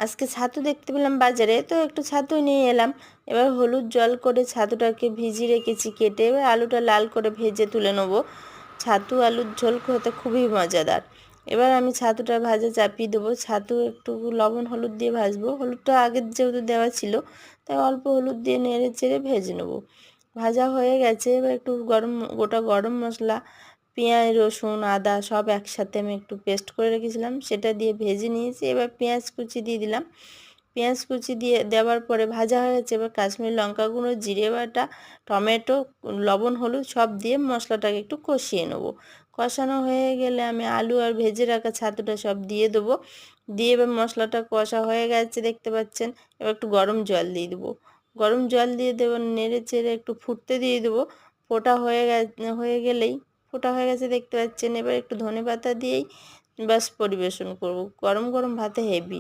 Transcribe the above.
আজকে ছাতু দেখতে পেলাম বাজারে, তো একটু ছাতু নিয়ে এলাম। এবার হলুদ জল করে ছাতুটাকে ভিজিয়ে রেখেছি কেটে, এবার আলুটা লাল করে ভেজে তুলে নেবো। ছাতু আলুর ঝোল খেতে খুবই মজাদার। এবার আমি ছাতুটা ভাজা চাপিয়ে দেবো, ছাতু একটু লবণ হলুদ দিয়ে ভাজবো। হলুদটা আগের যেহেতু দেওয়া ছিল, তাই অল্প হলুদ দিয়ে নেড়ে চেড়ে ভেজে নেবো। ভাজা হয়ে গেছে, এবার একটু গোটা গরম মশলা, পেঁয়াজ রসুন আদা সব একসাথে আমি একটু পেস্ট করে রেখেছিলাম, সেটা দিয়ে ভেজে নিয়েছি। এবার পেঁয়াজ কুচি দিয়ে দিলাম। পেঁয়াজ কুচি দিয়ে দেওয়ার পরে ভাজা হয়ে গেছে, এবার কাশ্মীরি লঙ্কা গুঁড়ো, জিরে বাটা, টমেটো, লবণ হলুদ সব দিয়ে মশলাটাকে একটু কষিয়ে নেবো। কষানো হয়ে গেলে আমি আলু আর ভেজে রাখা ছাতুটা সব দিয়ে দেবো। দিয়ে এবার মশলাটা কষা হয়ে গেছে দেখতে পাচ্ছেন। এবার একটু গরম জল দিয়ে দেবো। গরম জল দিয়ে দেবো, নেড়ে চেড়ে একটু ফুটতে দিয়ে দেবো। হয়ে গেলেই, ফোটা হয়ে গেছে দেখতে পাচ্ছেন, এবার একটু ধনেপাতা দিয়েই ব্যাস পরিবেশন করব। গরম গরম ভাতে হেভি।